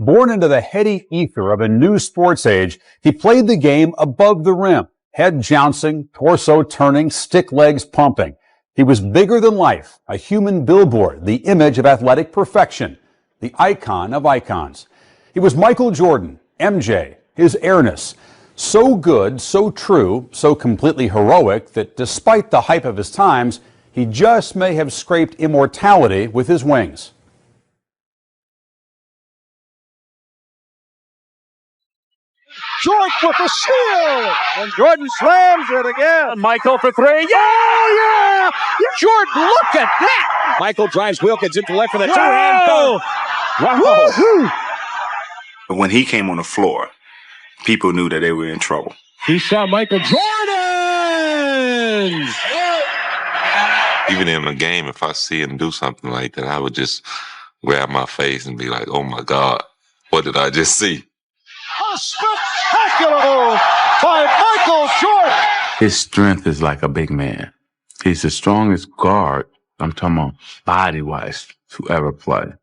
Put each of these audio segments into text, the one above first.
Born into the heady ether of a new sports age, he played the game above the rim, head jouncing, torso turning, stick legs pumping. He was bigger than life, a human billboard, the image of athletic perfection, the icon of icons. He was Michael Jordan, MJ, his airness. So good, so true, so completely heroic that despite the hype of his times, he just may have scraped immortality with his wings. Jordan with the steal, and Jordan slams it again. Michael for three. Yeah! Jordan, look at that! Michael drives Wilkins into left for the two-hand dunk. Wow! But when he came on the floor, people knew that they were in trouble. He saw Michael Jordan! Even in a game, if I see him do something like that, I would just grab my face and be like, oh my God, what did I just see? A spectacular by Michael Jordan! His strength is like a big man. He's the strongest guard, I'm talking about body-wise, to ever play.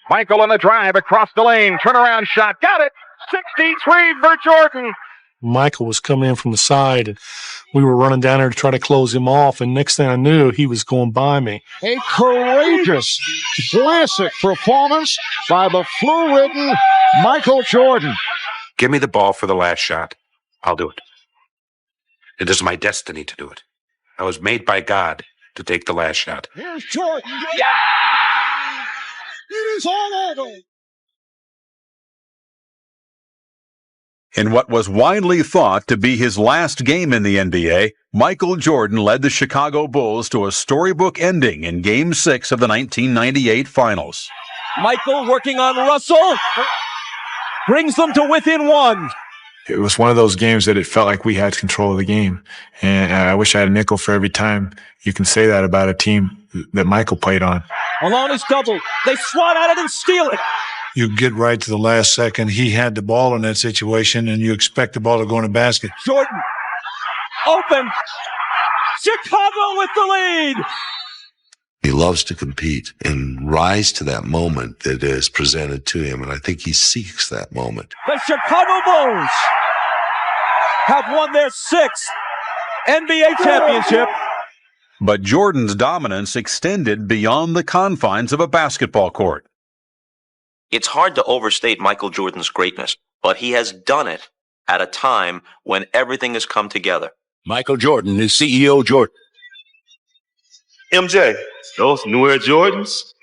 Michael on the drive across the lane. Turnaround shot. Got it. 63 for Jordan. Michael was coming in from the side, and we were running down there to try to close him off, and next thing I knew, he was going by me. A courageous, classic performance by the flu-ridden Michael Jordan. Give me the ball for the last shot. I'll do it. It is my destiny to do it. I was made by God to take the last shot. Here's Jordan. Yeah! It is all over. In what was widely thought to be his last game in the NBA, Michael Jordan led the Chicago Bulls to a storybook ending in Game 6 of the 1998 Finals. Michael working on Russell. Brings them to within one. It was one of those games that it felt like we had control of the game. And I wish I had a nickel for every time you can say that about a team that Michael played on. Alone is double. They swat at it and steal it. You get right to the last second. He had the ball in that situation, and you expect the ball to go in the basket. Jordan, open. Chicago with the lead. He loves to compete and rise to that moment that is presented to him, and I think he seeks that moment. The Chicago Bulls have won their 6th NBA championship. But Jordan's dominance extended beyond the confines of a basketball court. It's hard to overstate Michael Jordan's greatness, but he has done it at a time when everything has come together. Michael Jordan is CEO Jordan. MJ, those New Air Jordans.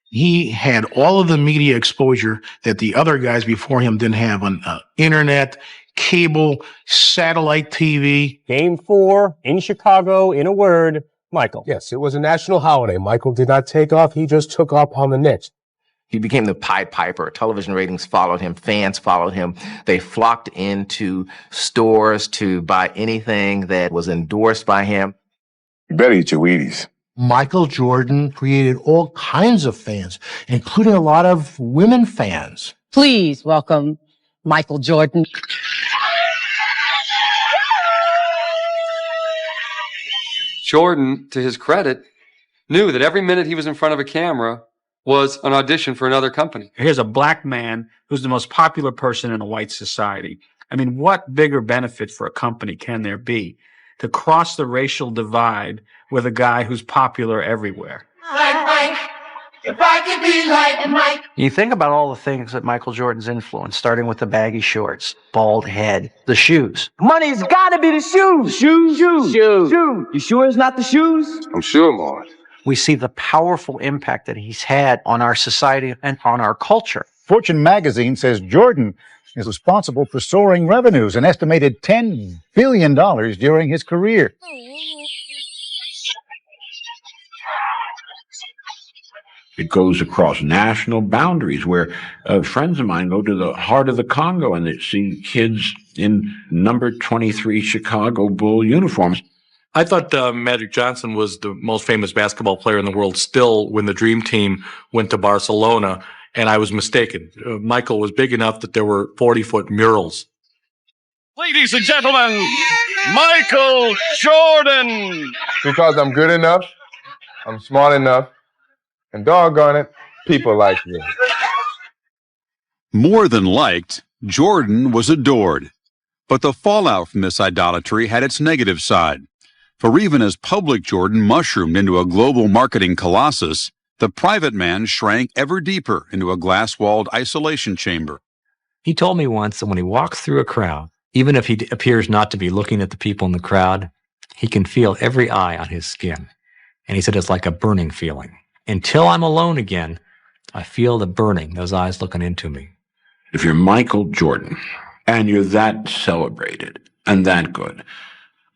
He had all of the media exposure that the other guys before him didn't have on internet, cable, satellite TV. Game 4 in Chicago, in a word, Michael. Yes, it was a national holiday. Michael did not take off. He just took off on the Knicks. He became the Pied Piper. Television ratings followed him. Fans followed him. They flocked into stores to buy anything that was endorsed by him. You better eat your Wheaties. Michael Jordan created all kinds of fans, including a lot of women fans. Please welcome Michael Jordan. Jordan, to his credit, knew that every minute he was in front of a camera was an audition for another company. Here's a black man who's the most popular person in a white society. I mean, what bigger benefit for a company can there be to cross the racial divide with a guy who's popular everywhere? Like Mike, if I could be like Mike. You think about all the things that Michael Jordan's influenced, starting with the baggy shorts, bald head, the shoes. Money's gotta be the shoes. Shoes. You sure it's not the shoes? I'm sure, Lord. We see the powerful impact that he's had on our society and on our culture. Fortune magazine says Jordan is responsible for soaring revenues, an estimated $10 billion during his career. It goes across national boundaries where friends of mine go to the heart of the Congo and they see kids in number 23 Chicago Bull uniforms. I thought Magic Johnson was the most famous basketball player in the world still when the Dream Team went to Barcelona, and I was mistaken. Michael was big enough that there were 40-foot murals. Ladies and gentlemen, Michael Jordan. Because I'm good enough, I'm smart enough, and doggone it, people like me. More than liked, Jordan was adored. But the fallout from this idolatry had its negative side. For even as public Jordan mushroomed into a global marketing colossus, the private man shrank ever deeper into a glass-walled isolation chamber. He told me once that when he walks through a crowd, even if he appears not to be looking at the people in the crowd, he can feel every eye on his skin. And he said it's like a burning feeling. Until I'm alone again, I feel the burning, those eyes looking into me. If you're Michael Jordan and you're that celebrated and that good,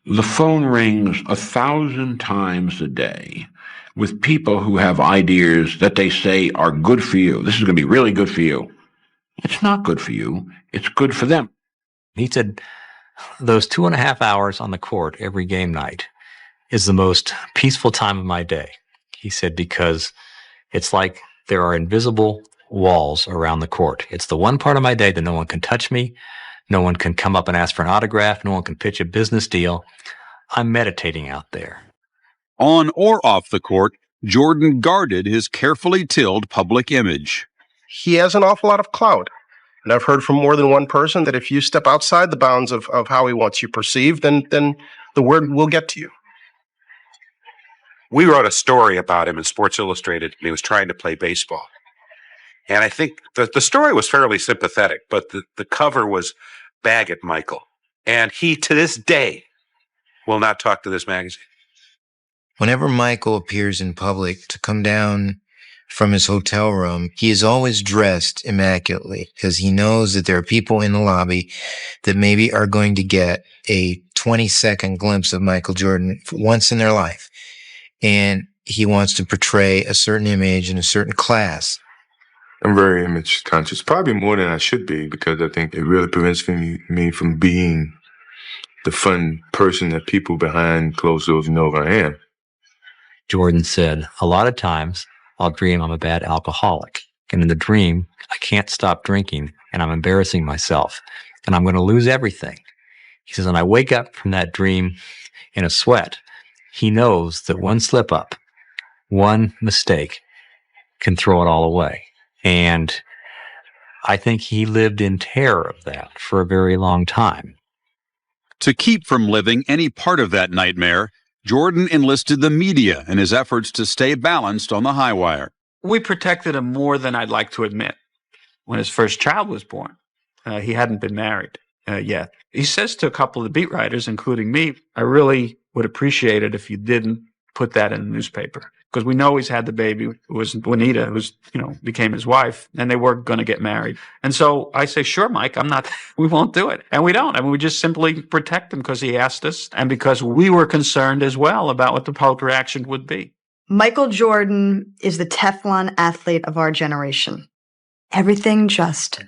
the phone rings 1,000 times a day with people who have ideas that they say are good for you. This is going to be really good for you. It's not good for you. It's good for them. He said those 2.5 hours on the court every game night is the most peaceful time of my day. He said, because it's like there are invisible walls around the court. It's the one part of my day that no one can touch me. No one can come up and ask for an autograph. No one can pitch a business deal. I'm meditating out there. On or off the court, Jordan guarded his carefully tilled public image. He has an awful lot of clout. And I've heard from more than one person that if you step outside the bounds of how he wants you perceived, then the word will get to you. We wrote a story about him in Sports Illustrated, and he was trying to play baseball. And I think the story was fairly sympathetic, but the cover was Baggett Michael. And he, to this day, will not talk to this magazine. Whenever Michael appears in public to come down from his hotel room, he is always dressed immaculately because he knows that there are people in the lobby that maybe are going to get a 20-second glimpse of Michael Jordan once in their life. And he wants to portray a certain image in a certain class. I'm very image conscious, probably more than I should be, because I think it really prevents me from being the fun person that people behind closed doors know I am. Jordan said, a lot of times I'll dream I'm a bad alcoholic. And in the dream, I can't stop drinking and I'm embarrassing myself and I'm going to lose everything. He says, and I wake up from that dream in a sweat. He knows that one slip up, one mistake can throw it all away. And I think he lived in terror of that for a very long time. To keep from living any part of that nightmare, Jordan enlisted the media in his efforts to stay balanced on the high wire. We protected him more than I'd like to admit. When his first child was born, he hadn't been married yet. He says to a couple of the beat writers, including me, I really would appreciate it if you didn't put that in the newspaper. Because we know he's had the baby, who was Juanita, who's, became his wife, and they were going to get married. And so I say, sure, Mike, we won't do it. And we don't. I mean, we just simply protect him because he asked us and because we were concerned as well about what the public reaction would be. Michael Jordan is the Teflon athlete of our generation. Everything just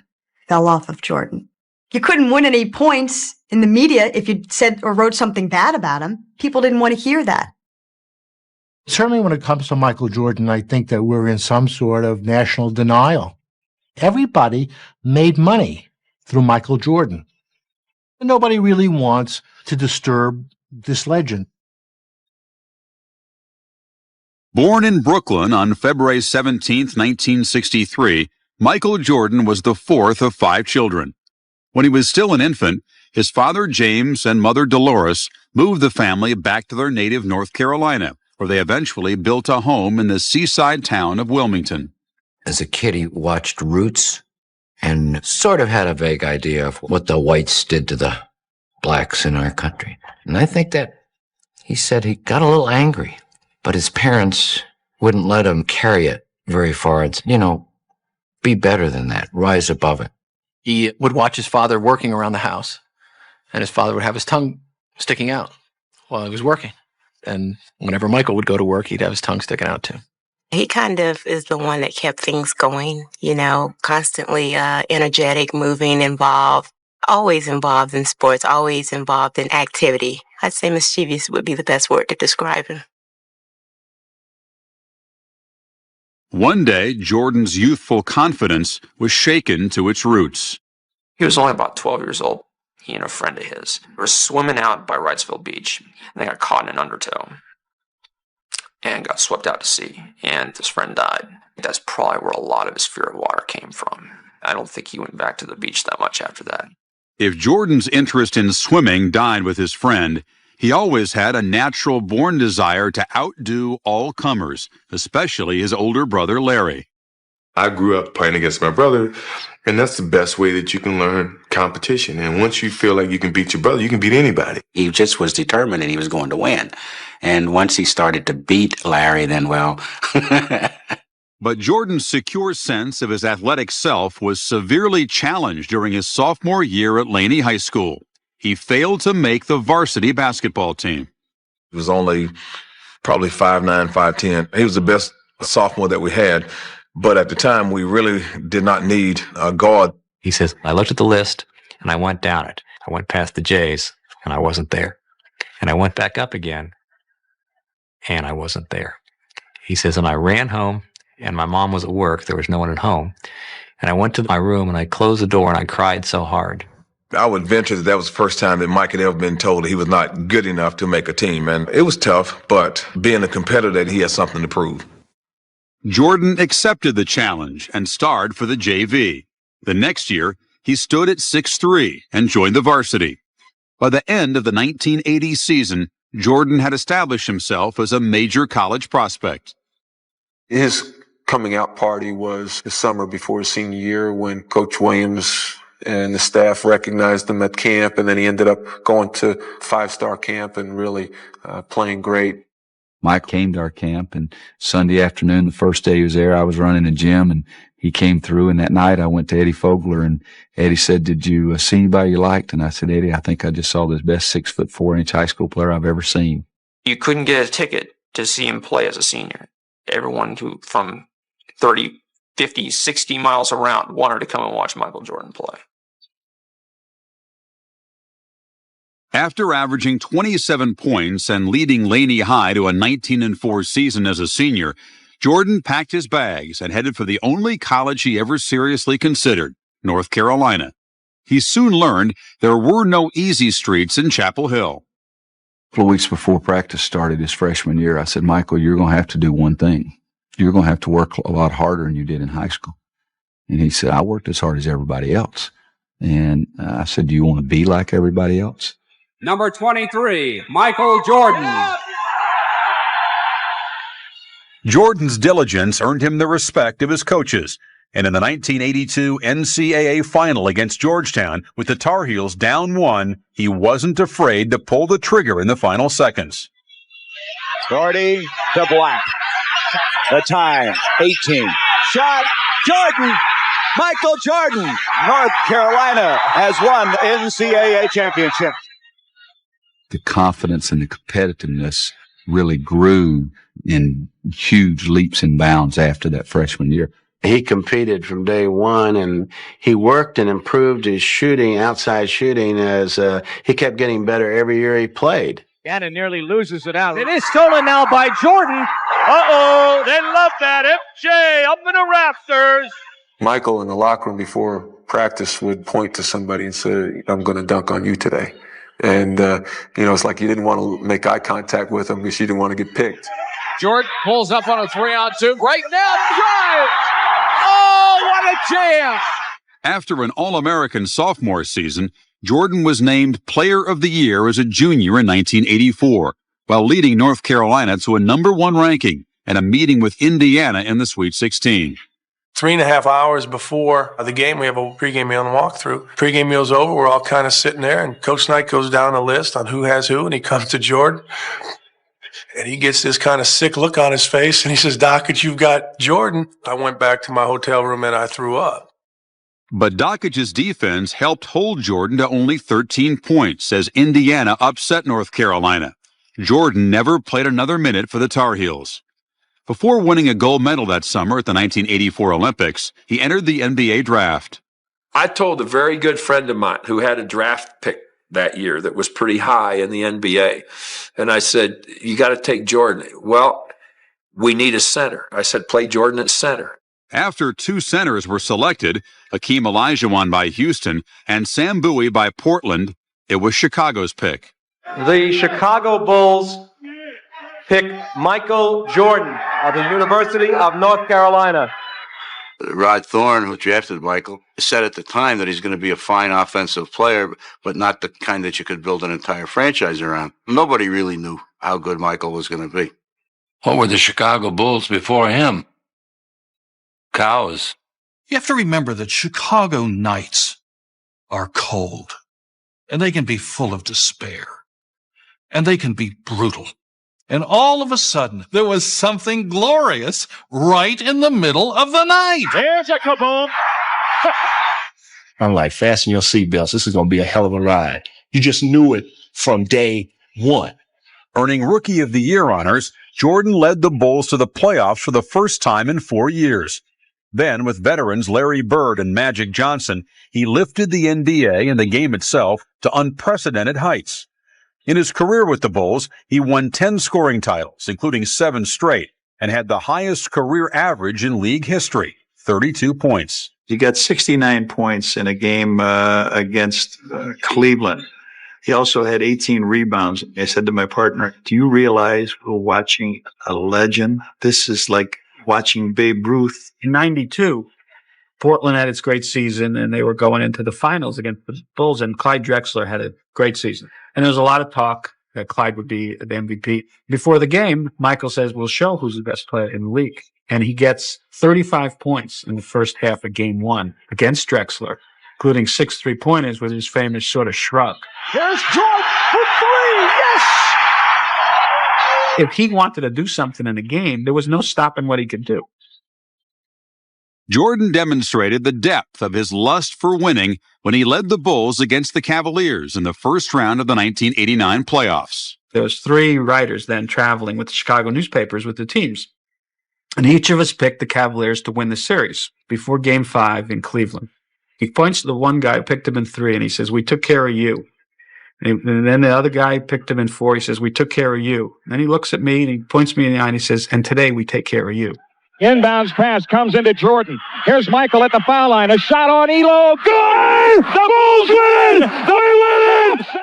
fell off of Jordan. You couldn't win any points in the media if you said or wrote something bad about him. People didn't want to hear that. Certainly when it comes to Michael Jordan, I think that we're in some sort of national denial. Everybody made money through Michael Jordan. And nobody really wants to disturb this legend. Born in Brooklyn on February 17, 1963, Michael Jordan was the fourth of 5 children. When he was still an infant, his father James and mother Dolores moved the family back to their native North Carolina, where they eventually built a home in the seaside town of Wilmington. As a kid, he watched Roots and sort of had a vague idea of what the whites did to the blacks in our country. And I think that he said he got a little angry, but his parents wouldn't let him carry it very far. It's, be better than that, rise above it. He would watch his father working around the house, and his father would have his tongue sticking out while he was working. And whenever Michael would go to work, he'd have his tongue sticking out too. He kind of is the one that kept things going, constantly energetic, moving, involved, always involved in sports, always involved in activity. I'd say mischievous would be the best word to describe him. One day, Jordan's youthful confidence was shaken to its roots. He was only about 12 years old. He and a friend of his were swimming out by Wrightsville Beach, and they got caught in an undertow and got swept out to sea, and his friend died. That's probably where a lot of his fear of water came from. I don't think he went back to the beach that much after that. If Jordan's interest in swimming died with his friend, he always had a natural-born desire to outdo all comers, especially his older brother, Larry. I grew up playing against my brother, and that's the best way that you can learn competition. And once you feel like you can beat your brother, you can beat anybody. He just was determined and he was going to win. And once he started to beat Larry, then, well... But Jordan's secure sense of his athletic self was severely challenged during his sophomore year at Laney High School. He failed to make the varsity basketball team. He was only probably 5'9", 5'10". He was the best sophomore that we had. But at the time, we really did not need a guard. He says, I looked at the list and I went down it. I went past the J's and I wasn't there. And I went back up again and I wasn't there. He says, and I ran home and my mom was at work. There was no one at home. And I went to my room and I closed the door and I cried so hard. I would venture that was the first time that Mike had ever been told that he was not good enough to make a team. And it was tough, but being a competitor, he had something to prove. Jordan accepted the challenge and starred for the JV. The next year, he stood at 6'3" and joined the varsity. By the end of the 1980 season, Jordan had established himself as a major college prospect. His coming out party was the summer before his senior year when Coach Williams and the staff recognized him at camp, and then he ended up going to 5-star camp and really playing great. Mike came to our camp, and Sunday afternoon, the first day he was there, I was running a gym, and he came through, and that night I went to Eddie Fogler, and Eddie said, did you see anybody you liked? And I said, Eddie, I think I just saw the best 6'4" high school player I've ever seen. You couldn't get a ticket to see him play as a senior. Everyone who from 30, 50, 60 miles around wanted to come and watch Michael Jordan play. After averaging 27 points and leading Laney High to a 19-4 season as a senior, Jordan packed his bags and headed for the only college he ever seriously considered, North Carolina. He soon learned there were no easy streets in Chapel Hill. A couple of weeks before practice started his freshman year, I said, Michael, you're going to have to do one thing. You're going to have to work a lot harder than you did in high school. And he said, I worked as hard as everybody else. And I said, do you want to be like everybody else? Number 23, Michael Jordan. Jordan's diligence earned him the respect of his coaches. And in the 1982 NCAA final against Georgetown, with the Tar Heels down 1, he wasn't afraid to pull the trigger in the final seconds. 30 to Black. The time, 18. Shot, Jordan! Michael Jordan! North Carolina has won the NCAA championship. The confidence and the competitiveness really grew in huge leaps and bounds after that freshman year. He competed from day one, and he worked and improved his shooting, outside shooting, as he kept getting better every year he played. Gannon nearly loses it out. It is stolen now by Jordan. Uh-oh, they love that. FJ up in the rafters. Michael in the locker room before practice would point to somebody and say, I'm going to dunk on you today. And, it's like you didn't want to make eye contact with him because you didn't want to get picked. Jordan pulls up on a 3-on-2. Right now, drive! Oh, what a jam! After an All-American sophomore season, Jordan was named Player of the Year as a junior in 1984, while leading North Carolina to a #1 ranking and a meeting with Indiana in the Sweet 16. 3.5 hours before the game, we have a pregame meal and walkthrough. Pregame meal's over, we're all kind of sitting there, and Coach Knight goes down a list on who has who, and he comes to Jordan, and he gets this kind of sick look on his face, and he says, Dockage, you've got Jordan. I went back to my hotel room, and I threw up. But Dockage's defense helped hold Jordan to only 13 points as Indiana upset North Carolina. Jordan never played another minute for the Tar Heels. Before winning a gold medal that summer at the 1984 Olympics, he entered the NBA draft. I told a very good friend of mine who had a draft pick that year that was pretty high in the NBA. And I said, you got to take Jordan. Well, we need a center. I said, play Jordan at center. After 2 centers were selected, Hakeem Olajuwon by Houston and Sam Bowie by Portland, it was Chicago's pick. The Chicago Bulls pick Michael Jordan of the University of North Carolina. Rod Thorne, who drafted Michael, said at the time that he's going to be a fine offensive player, but not the kind that you could build an entire franchise around. Nobody really knew how good Michael was going to be. What were the Chicago Bulls before him? Cows. You have to remember that Chicago nights are cold, and they can be full of despair, and they can be brutal. And all of a sudden, there was something glorious right in the middle of the night. There's a kaboom. I'm like, fasten your seatbelts. This is going to be a hell of a ride. You just knew it from day one. Earning Rookie of the Year honors, Jordan led the Bulls to the playoffs for the first time in 4 years. Then, with veterans Larry Bird and Magic Johnson, he lifted the NBA and the game itself to unprecedented heights. In his career with the Bulls, he won 10 scoring titles, including 7 straight, and had the highest career average in league history, 32 points. He got 69 points in a game against Cleveland. He also had 18 rebounds. I said to my partner, do you realize we're watching a legend? This is like watching Babe Ruth. In 92, Portland had its great season, and they were going into the finals against the Bulls, and Clyde Drexler had a great season. And there was a lot of talk that Clyde would be the MVP. Before the game, Michael says, we'll show who's the best player in the league. And he gets 35 points in the first half of game 1 against Drexler, including 6 3-pointers with his famous sort of shrug. Here's Jordan for 3. Yes! If he wanted to do something in the game, there was no stopping what he could do. Jordan demonstrated the depth of his lust for winning when he led the Bulls against the Cavaliers in the first round of the 1989 playoffs. There was 3 writers then traveling with the Chicago newspapers with the teams. And each of us picked the Cavaliers to win the series before Game 5 in Cleveland. He points to the one guy who picked him in 3, and he says, we took care of you. And then the other guy picked him in 4. He says, we took care of you. And then he looks at me, and he points me in the eye, and he says, and today we take care of you. Inbounds pass comes into Jordan. Here's Michael at the foul line. A shot on Elo. Good! The Bulls win! They win!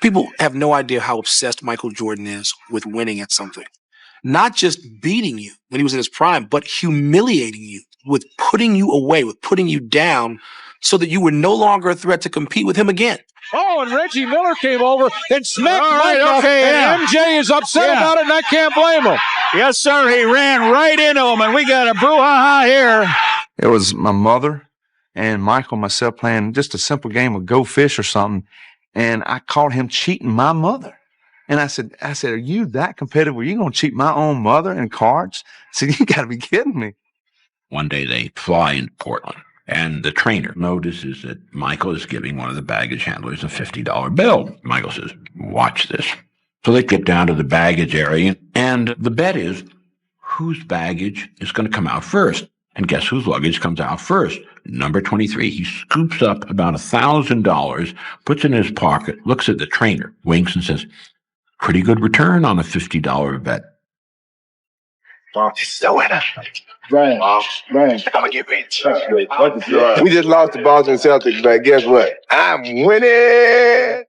People have no idea how obsessed Michael Jordan is with winning at something. Not just beating you when he was in his prime, but humiliating you, with putting you away, with putting you down so that you were no longer a threat to compete with him again. Oh, and Reggie Miller came over and smacked Michael, and MJ is upset about it, and I can't blame him. Yes, sir. He ran right into him, and we got a brouhaha here. It was my mother and Michael and myself playing just a simple game of Go Fish or something, and I caught him cheating my mother. And I said, are you that competitive? Are you going to cheat my own mother in cards? I said, you got to be kidding me. One day they fly into Portland, and the trainer notices that Michael is giving one of the baggage handlers a $50 bill. Michael says, watch this. So they get down to the baggage area, and the bet is whose baggage is going to come out first. And guess whose luggage comes out first? Number 23. He scoops up about $1,000, puts it in his pocket, looks at the trainer, winks, and says, pretty good return on a $50 bet. Wow, this is a winner. Brian, I'm going to get rich. we just lost to Boston Celtics, but guess what? I'm winning.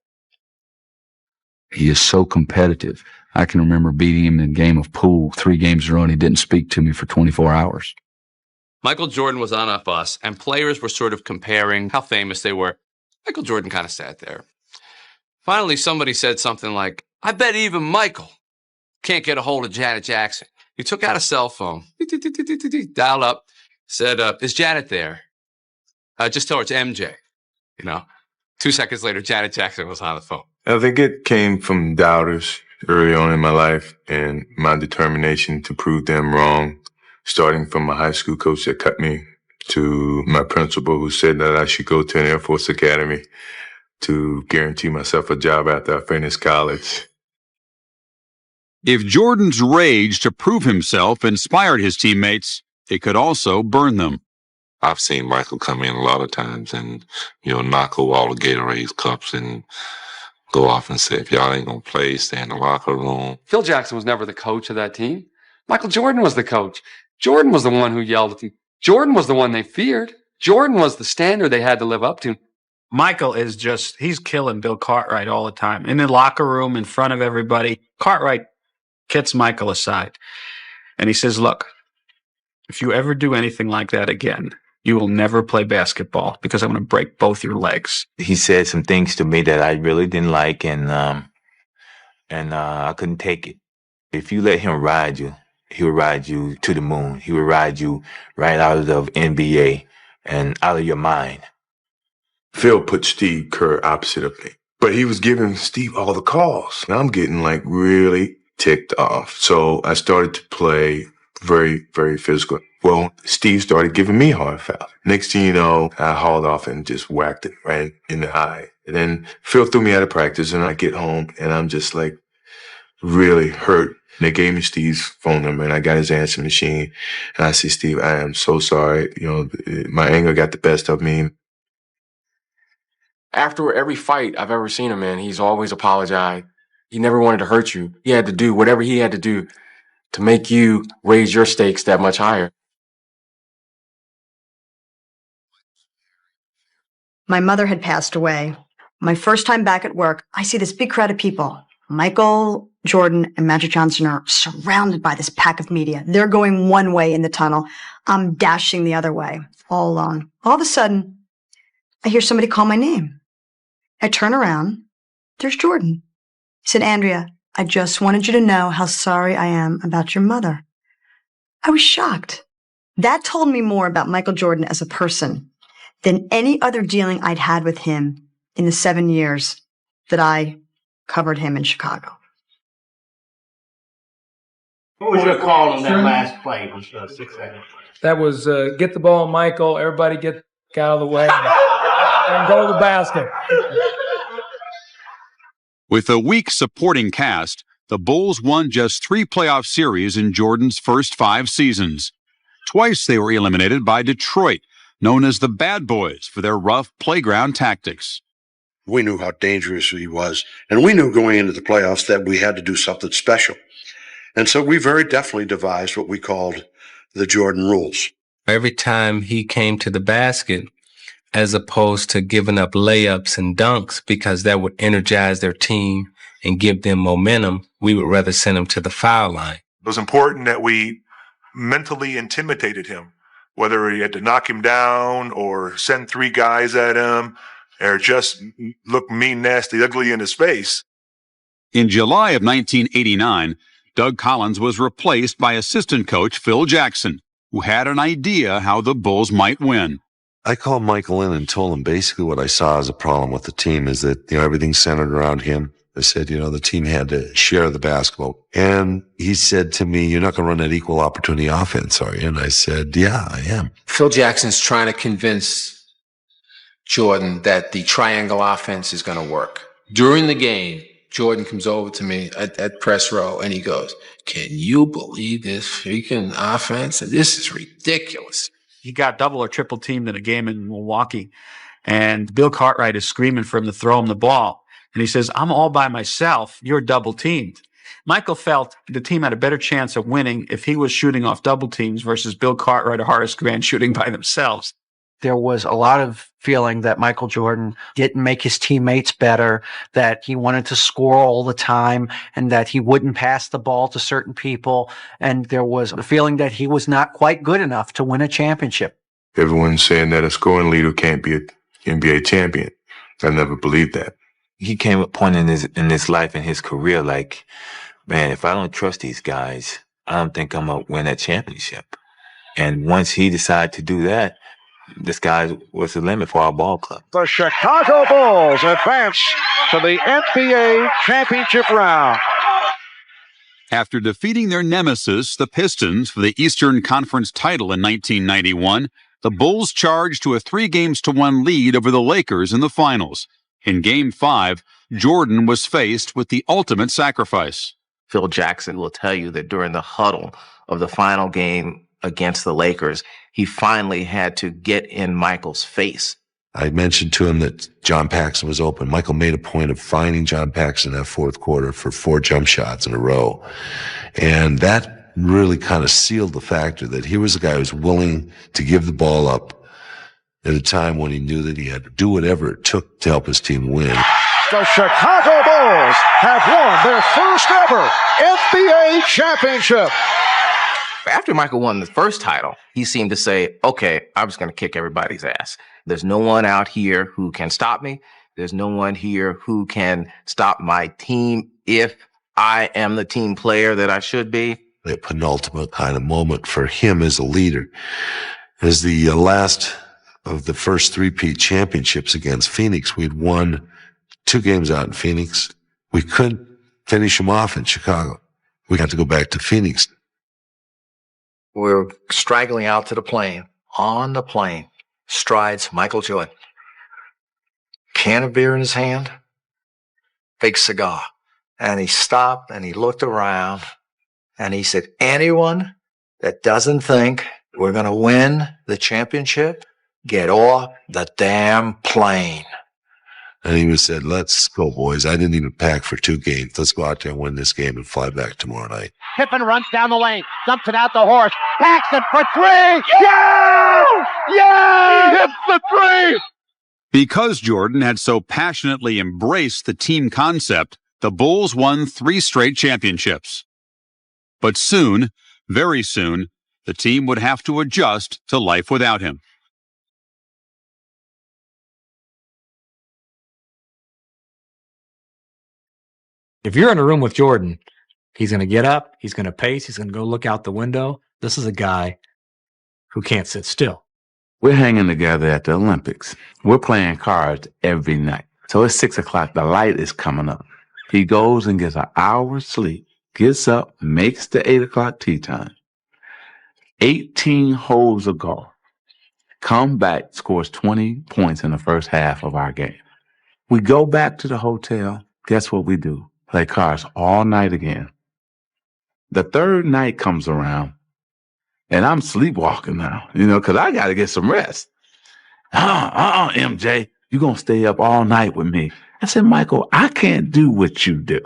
He is so competitive. I can remember beating him in a game of pool 3 games in a row, and he didn't speak to me for 24 hours. Michael Jordan was on a bus, and players were sort of comparing how famous they were. Michael Jordan kind of sat there. Finally, somebody said something like, I bet even Michael can't get a hold of Janet Jackson. He took out a cell phone, dialed up, said, is Janet there? Just tell her it's MJ. 2 seconds later, Janet Jackson was on the phone. I think it came from doubters early on in my life and my determination to prove them wrong, starting from my high school coach that cut me to my principal who said that I should go to an Air Force Academy to guarantee myself a job after I finished college. If Jordan's rage to prove himself inspired his teammates, it could also burn them. I've seen Michael come in a lot of times and, knock over all the Gatorade cups and go off and say, if y'all ain't going to play, stay in the locker room. Phil Jackson was never the coach of that team. Michael Jordan was the coach. Jordan was the one who yelled at them. Jordan was the one they feared. Jordan was the standard they had to live up to. Michael is he's killing Bill Cartwright all the time. In the locker room, in front of everybody, Cartwright gets Michael aside. And he says, look, if you ever do anything like that again, you will never play basketball because I'm going to break both your legs. He said some things to me that I really didn't like, and I couldn't take it. If you let him ride you, he would ride you to the moon. He would ride you right out of the NBA and out of your mind. Phil put Steve Kerr opposite of me, but he was giving Steve all the calls. And I'm getting like really ticked off. So I started to play very, very physical. Well, Steve started giving me hard fouls. Next thing you know, I hauled off and just whacked it right in the eye. And then Phil threw me out of practice, and I get home and I'm just like really hurt. And they gave me Steve's phone number, and I got his answering machine. And I said, Steve, I am so sorry. You know, my anger got the best of me. After every fight I've ever seen him in, he's always apologized. He never wanted to hurt you. He had to do whatever he had to do to make you raise your stakes that much higher. My mother had passed away. My first time back at work, I see this big crowd of people. Michael Jordan and Magic Johnson are surrounded by this pack of media. They're going one way in the tunnel. I'm dashing the other way, all alone. All of a sudden, I hear somebody call my name. I turn around. There's Jordan. He said, Andrea, I just wanted you to know how sorry I am about your mother. I was shocked. That told me more about Michael Jordan as a person than any other dealing I'd had with him in the 7 years that I covered him in Chicago. What was your call on that last play? It was 6 seconds. That was get the ball, Michael. Everybody get out of the way and go to the basket. With a weak supporting cast, the Bulls won just 3 playoff series in Jordan's first 5 seasons. Twice they were eliminated by Detroit, known as the Bad Boys for their rough playground tactics. We knew how dangerous he was, and we knew going into the playoffs that we had to do something special. And so we very definitely devised what we called the Jordan rules. Every time he came to the basket, as opposed to giving up layups and dunks because that would energize their team and give them momentum, we would rather send them to the foul line. It was important that we mentally intimidated him, whether he had to knock him down or send 3 guys at him or just look mean, nasty, ugly in his face. In July of 1989, Doug Collins was replaced by assistant coach Phil Jackson, who had an idea how the Bulls might win. I called Michael in and told him basically what I saw as a problem with the team is that, everything's centered around him. I said, the team had to share the basketball. And he said to me, you're not going to run that equal opportunity offense, are you? And I said, yeah, I am. Phil Jackson's trying to convince Jordan that the triangle offense is going to work. During the game, Jordan comes over to me at press row and he goes, can you believe this freaking offense? This is ridiculous. He got double or triple teamed in a game in Milwaukee, and Bill Cartwright is screaming for him to throw him the ball. And he says, I'm all by myself. You're double teamed. Michael felt the team had a better chance of winning if he was shooting off double teams versus Bill Cartwright or Horace Grant shooting by themselves. There was a lot of feeling that Michael Jordan didn't make his teammates better, that he wanted to score all the time, and that he wouldn't pass the ball to certain people. And there was a feeling that he was not quite good enough to win a championship. Everyone's saying that a scoring leader can't be an NBA champion. I never believed that. He came to a point in his life, in his career, like, man, if I don't trust these guys, I don't think I'm going to win that championship. And once he decided to do that, the sky was the limit for our ball club. The Chicago Bulls advance to the NBA championship round. After defeating their nemesis, the Pistons, for the Eastern Conference title in 1991, the Bulls charged to a 3-1 lead over the Lakers in the finals. In Game 5, Jordan was faced with the ultimate sacrifice. Phil Jackson will tell you that during the huddle of the final game against the Lakers, he finally had to get in Michael's face. I mentioned to him that John Paxson was open. Michael made a point of finding John Paxson in that fourth quarter for 4 jump shots in a row. And that really kind of sealed the factor that he was a guy who was willing to give the ball up at a time when he knew that he had to do whatever it took to help his team win. The Chicago Bulls have won their first ever NBA championship. After Michael won the first title, he seemed to say, okay, I'm just going to kick everybody's ass. There's no one out here who can stop me. There's no one here who can stop my team if I am the team player that I should be. A penultimate kind of moment for him as a leader. As the last of the first three-peat championships against Phoenix, we'd won 2 games out in Phoenix. We couldn't finish them off in Chicago. We got to go back to Phoenix. We're straggling out to the plane. On the plane strides Michael Jordan. Can of beer in his hand, big cigar. And he stopped and he looked around and he said, anyone that doesn't think we're going to win the championship, get off the damn plane. And he said, let's go, boys. I didn't even pack for 2 games. Let's go out there and win this game and fly back tomorrow night. Pippen runs down the lane, dumps it out the horse. Paxson for 3. Yeah! Yeah! He hits the 3! Because Jordan had so passionately embraced the team concept, the Bulls won 3 straight championships. But soon, very soon, the team would have to adjust to life without him. If you're in a room with Jordan, he's going to get up, he's going to pace, he's going to go look out the window. This is a guy who can't sit still. We're hanging together at the Olympics. We're playing cards every night. So it's 6 o'clock. The light is coming up. He goes and gets an hour's sleep, gets up, makes the 8 o'clock tea time. 18 holes of golf. Come back, scores 20 points in the first half of our game. We go back to the hotel. Guess what we do? Play cards all night again. The third night comes around, and I'm sleepwalking now, because I got to get some rest. MJ, you're going to stay up all night with me. I said, Michael, I can't do what you do.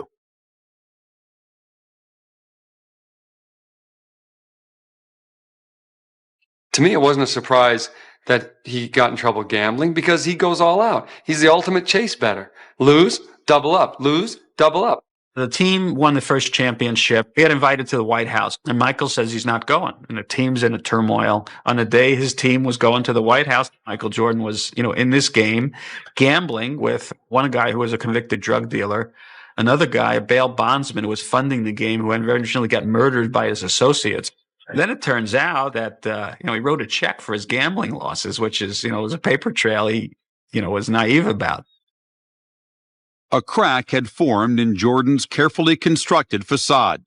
To me, it wasn't a surprise that he got in trouble gambling because he goes all out. He's the ultimate chase better. Lose, double up. Lose, double up. The team won the first championship. He got invited to the White House, and Michael says he's not going. And the team's in a turmoil. On the day his team was going to the White House, Michael Jordan was, in this game, gambling with one guy who was a convicted drug dealer, another guy, a bail bondsman who was funding the game, who eventually got murdered by his associates. Then it turns out that, he wrote a check for his gambling losses, which is, was a paper trail he, was naive about. A crack had formed in Jordan's carefully constructed facade.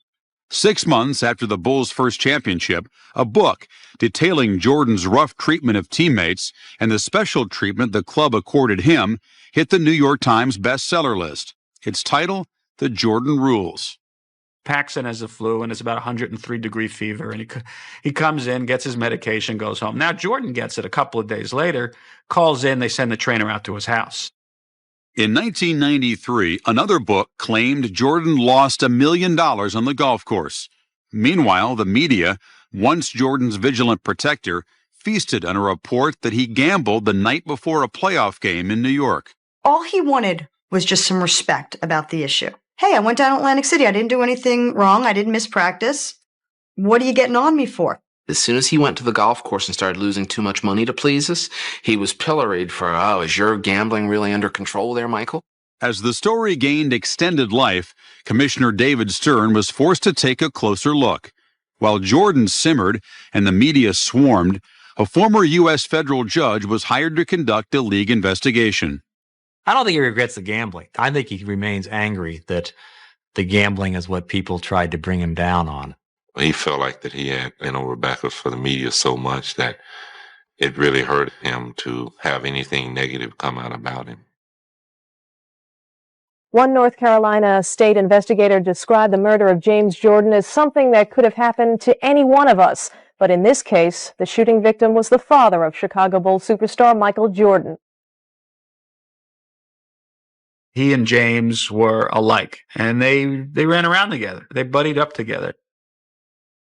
6 months after the Bulls' first championship, a book detailing Jordan's rough treatment of teammates and the special treatment the club accorded him hit the New York Times bestseller list. Its title, The Jordan Rules. Paxson has the flu and it's about 103-degree fever, and he comes in, gets his medication, goes home. Now Jordan gets it a couple of days later, calls in, they send the trainer out to his house. In 1993, another book claimed Jordan lost $1 million on the golf course. Meanwhile, the media, once Jordan's vigilant protector, feasted on a report that he gambled the night before a playoff game in New York. All he wanted was just some respect about the issue. Hey, I went down to Atlantic City. I didn't do anything wrong. I didn't miss practice. What are you getting on me for? As soon as he went to the golf course and started losing too much money to please us, he was pilloried for, is your gambling really under control there, Michael? As the story gained extended life, Commissioner David Stern was forced to take a closer look. While Jordan simmered and the media swarmed, a former U.S. federal judge was hired to conduct a league investigation. I don't think he regrets the gambling. I think he remains angry that the gambling is what people tried to bring him down on. He felt like that he had, Rebecca for the media so much that it really hurt him to have anything negative come out about him. One North Carolina state investigator described the murder of James Jordan as something that could have happened to any one of us. But in this case, the shooting victim was the father of Chicago Bulls superstar Michael Jordan. He and James were alike, and they ran around together. They buddied up together.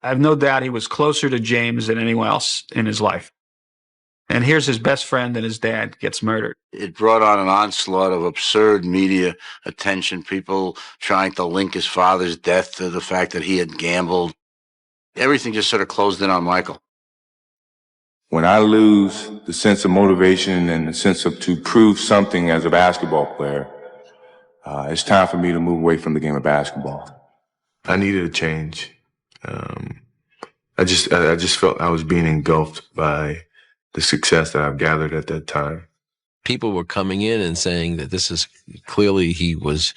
I have no doubt he was closer to James than anyone else in his life. And here's his best friend and his dad gets murdered. It brought on an onslaught of absurd media attention, people trying to link his father's death to the fact that he had gambled. Everything just sort of closed in on Michael. When I lose the sense of motivation and the sense of to prove something as a basketball player, it's time for me to move away from the game of basketball. I needed a change. I just felt I was being engulfed by the success that I've gathered at that time. People were coming in and saying that this is clearly he was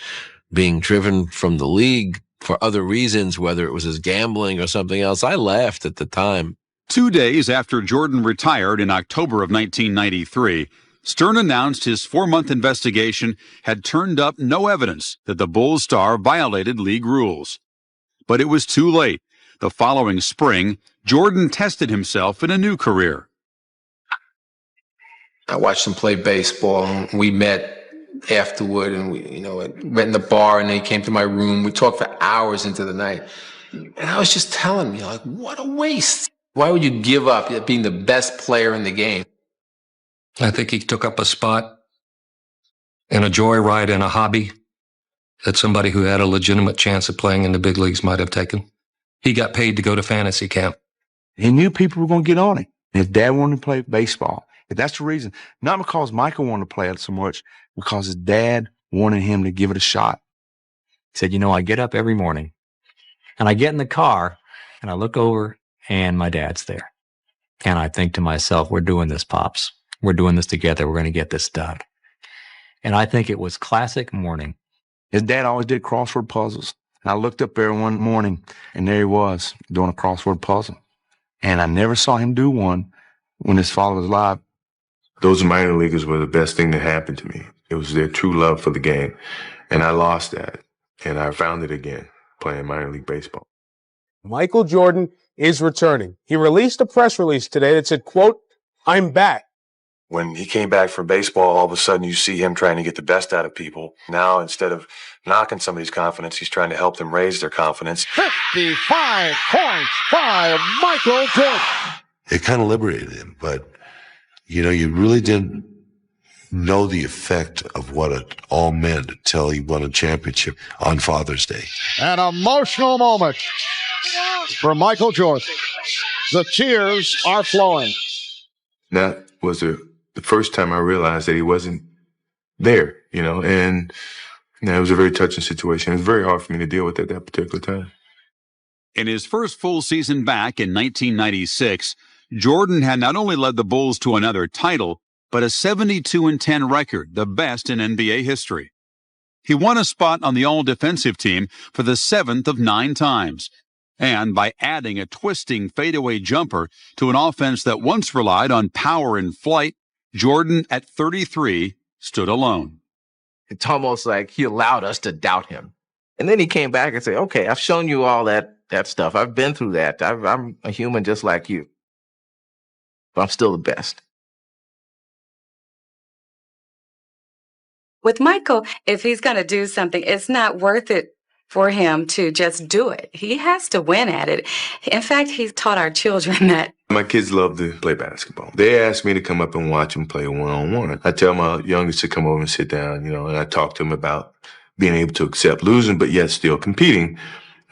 being driven from the league for other reasons, whether it was his gambling or something else. I laughed at the time. 2 days after Jordan retired in October of 1993, Stern announced his 4-month investigation had turned up no evidence that the Bulls star violated league rules. But it was too late. The following spring, Jordan tested himself in a new career. I watched him play baseball, and we met afterward, and we, met in the bar, and then he came to my room. We talked for hours into the night. And I was just telling me, what a waste. Why would you give up being the best player in the game? I think he took up a spot in a joyride and a hobby that somebody who had a legitimate chance of playing in the big leagues might have taken. He got paid to go to fantasy camp. He knew people were going to get on him. His dad wanted to play baseball. If that's the reason, not because Michael wanted to play it so much, because his dad wanted him to give it a shot. He said, I get up every morning and I get in the car and I look over and my dad's there. And I think to myself, we're doing this, Pops. We're doing this together. We're going to get this done. And I think it was classic morning. His dad always did crossword puzzles. And I looked up there one morning and there he was doing a crossword puzzle. And I never saw him do one when his father was alive. Those minor leaguers were the best thing that happened to me. It was their true love for the game. And I lost that. And I found it again playing minor league baseball. Michael Jordan is returning. He released a press release today that said, quote, "I'm back." When he came back from baseball, all of a sudden you see him trying to get the best out of people. Now, instead of knocking somebody's confidence, he's trying to help them raise their confidence. 55 points by Michael Jordan. It kind of liberated him, but, you really didn't know the effect of what it all meant until he won a championship on Father's Day. An emotional moment for Michael Jordan. The tears are flowing. That was the first time I realized that he wasn't there, and it was a very touching situation. It was very hard for me to deal with at that particular time. In his first full season back in 1996, Jordan had not only led the Bulls to another title, but a 72-10 record, the best in NBA history. He won a spot on the all-defensive team for the 7th of 9 times, and by adding a twisting fadeaway jumper to an offense that once relied on power and flight, Jordan at 33 stood alone. It's almost like he allowed us to doubt him. And then he came back and said, okay, I've shown you all that stuff. I've been through that. I'm a human just like you. But I'm still the best. With Michael, if he's going to do something, it's not worth it for him to just do it. He has to win at it. In fact, he's taught our children that. My kids love to play basketball. They ask me to come up and watch them play one-on-one. I tell my youngest to come over and sit down, and I talk to him about being able to accept losing, but yet still competing.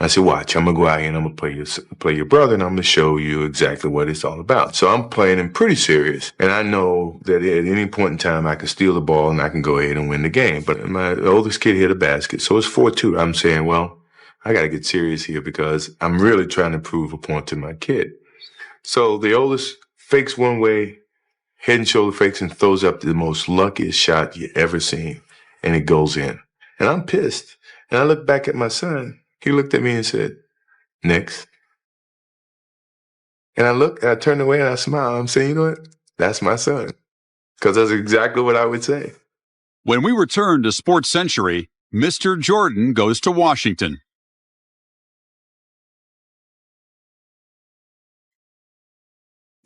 I said, watch, I'm going to go out here and I'm going to play your brother, and I'm going to show you exactly what it's all about. So I'm playing him pretty serious. And I know that at any point in time, I can steal the ball and I can go ahead and win the game. But my oldest kid hit a basket, so it's 4-2. I'm saying, well, I got to get serious here because I'm really trying to prove a point to my kid. So the oldest fakes one way, head and shoulder fakes, and throws up the most luckiest shot you ever seen. And it goes in. And I'm pissed. And I look back at my son. He looked at me and said, next. And I turned away and I smiled. I'm saying, you know what? That's my son. Because that's exactly what I would say. When we return to Sports Century, Mr. Jordan goes to Washington.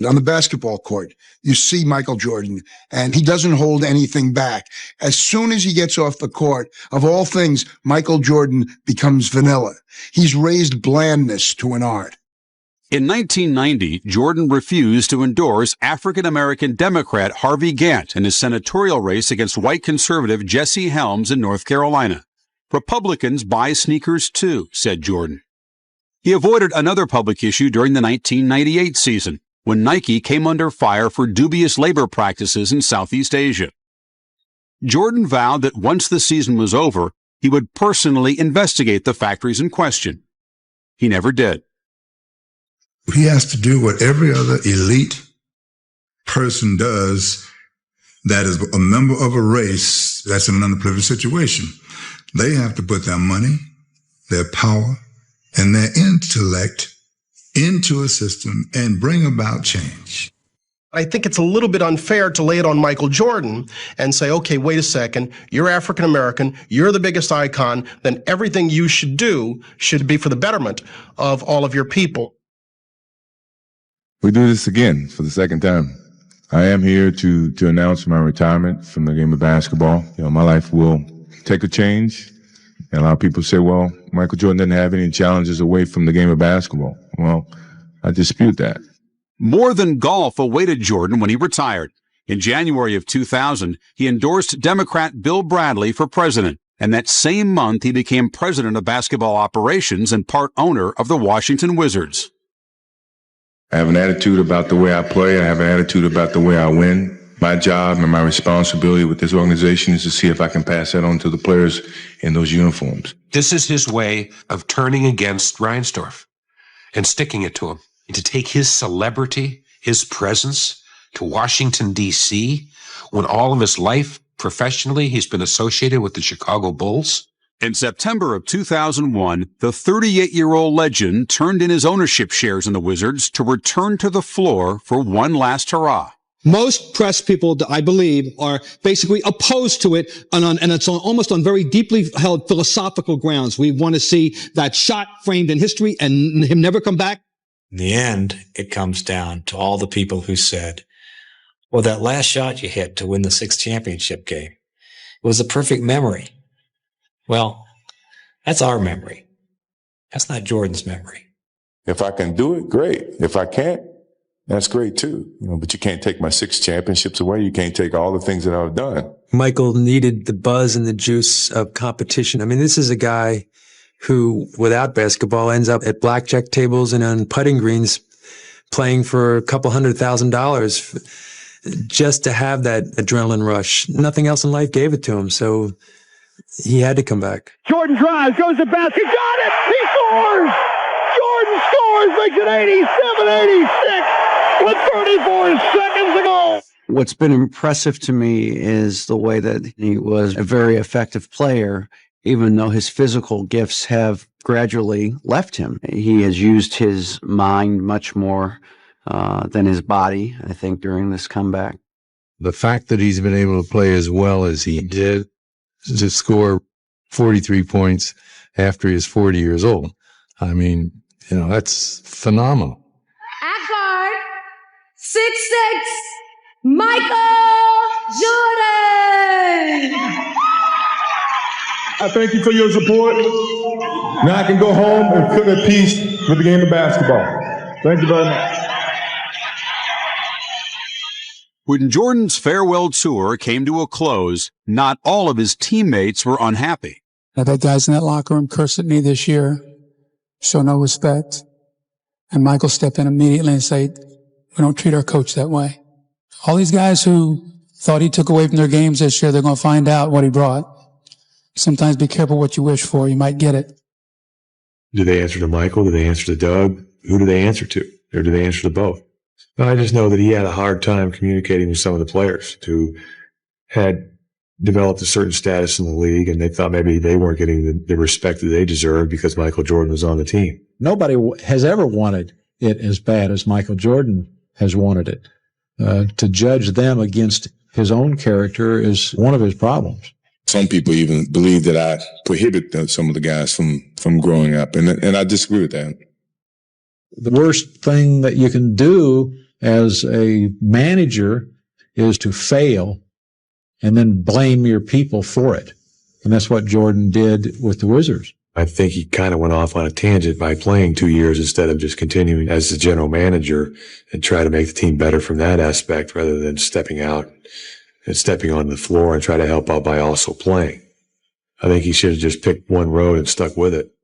On the basketball court, you see Michael Jordan, and he doesn't hold anything back. As soon as he gets off the court, of all things, Michael Jordan becomes vanilla. He's raised blandness to an art. In 1990, Jordan refused to endorse African-American Democrat Harvey Gantt in his senatorial race against white conservative Jesse Helms in North Carolina. Republicans buy sneakers too, said Jordan. He avoided another public issue during the 1998 season, when Nike came under fire for dubious labor practices in Southeast Asia. Jordan vowed that once the season was over, he would personally investigate the factories in question. He never did. He has to do what every other elite person does that is a member of a race that's in an underprivileged situation. They have to put their money, their power, and their intellect into a system and bring about change. I think it's a little bit unfair to lay it on Michael Jordan and say, okay, wait a second, you're African American, you're the biggest icon, then everything you should do should be for the betterment of all of your people. We do this again for the second time. I am here to announce my retirement from the game of basketball. You know, my life will take a change. And a lot of people say, well, Michael Jordan didn't have any challenges away from the game of basketball. Well, I dispute that. More than golf awaited Jordan when he retired. In January of 2000, he endorsed Democrat Bill Bradley for president, and that same month he became president of basketball operations and part owner of the Washington Wizards. I have an attitude about the way I play. I have an attitude about the way I win. My job and my responsibility with this organization is to see if I can pass that on to the players in those uniforms. This is his way of turning against Reinsdorf and sticking it to him. And to take his celebrity, his presence to Washington, D.C., when all of his life professionally he's been associated with the Chicago Bulls. In September of 2001, the 38-year-old legend turned in his ownership shares in the Wizards to return to the floor for one last hurrah. Most press people, I believe, are basically opposed to it, and it's almost on very deeply held philosophical grounds. We want to see that shot framed in history and him never come back. In the end, it comes down to all the people who said, well, that last shot you hit to win the 6th championship game, it was a perfect memory. Well, that's our memory. That's not Jordan's memory. If I can do it, great. If I can't, that's great too. You know, but you can't take my 6 championships away. You can't take all the things that I've done. Michael needed the buzz and the juice of competition. I mean, this is a guy who, without basketball, ends up at blackjack tables and on putting greens playing for a couple $100,000 just to have that adrenaline rush. Nothing else in life gave it to him, so he had to come back. Jordan drives, goes to basket, got it! He scores! Jordan scores, makes it 87-86 with 34 seconds to go. What's been impressive to me is the way that he was a very effective player, even though his physical gifts have gradually left him. He has used his mind much more than his body, I think, during this comeback. The fact that he's been able to play as well as he did, to score 43 points after he's 40 years old, I mean, you know, that's phenomenal. At guard, 6'6", Michael Jordan! I thank you for your support. Now I can go home and feel at peace with the game of basketball. Thank you very much. When Jordan's farewell tour came to a close, not all of his teammates were unhappy. I've had guys in that locker room curse at me this year, show no respect. And Michael stepped in immediately and said, we don't treat our coach that way. All these guys who thought he took away from their games this year, they're going to find out what he brought. Sometimes be careful what you wish for. You might get it. Do they answer to Michael? Do they answer to Doug? Who do they answer to? Or do they answer to both? Well, I just know that he had a hard time communicating with some of the players who had developed a certain status in the league, and they thought maybe they weren't getting the respect that they deserved because Michael Jordan was on the team. Nobody has ever wanted it as bad as Michael Jordan has wanted it. To judge them against his own character is one of his problems. Some people even believe that I prohibit some of the guys from growing up, and I disagree with that. The worst thing that you can do as a manager is to fail and then blame your people for it. And that's what Jordan did with the Wizards. I think he kind of went off on a tangent by playing 2 years instead of just continuing as the general manager and try to make the team better from that aspect rather than stepping out and stepping on the floor and try to help out by also playing. I think he should have just picked one road and stuck with it.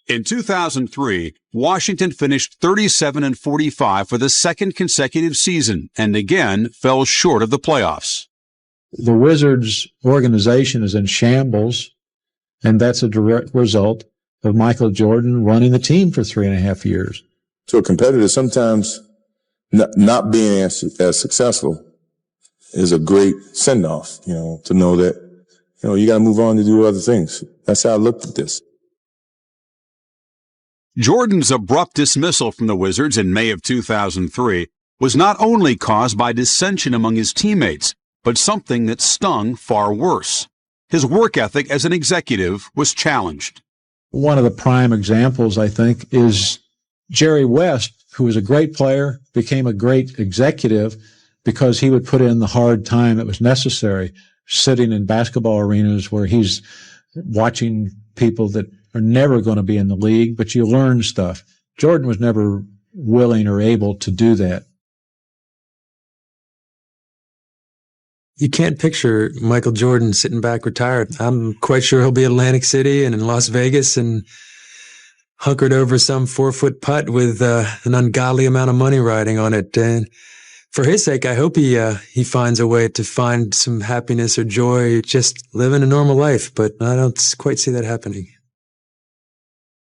In 2003, Washington finished 37-45 for the second consecutive season and again fell short of the playoffs. The Wizards organization is in shambles, and that's a direct result of Michael Jordan running the team for 3.5 years. To a competitor, sometimes not being as successful is a great send-off, to know that, you got to move on to do other things. That's how I looked at this. Jordan's abrupt dismissal from the Wizards in May of 2003 was not only caused by dissension among his teammates, but something that stung far worse. His work ethic as an executive was challenged. One of the prime examples, I think, is Jerry West, who was a great player, became a great executive because he would put in the hard time that was necessary, sitting in basketball arenas where he's watching people that are never going to be in the league, but you learn stuff. Jordan was never willing or able to do that. You can't picture Michael Jordan sitting back retired. I'm quite sure he'll be in Atlantic City and in Las Vegas and hunkered over some 4-foot putt with an ungodly amount of money riding on it. And for his sake, I hope he finds a way to find some happiness or joy just living a normal life, but I don't quite see that happening.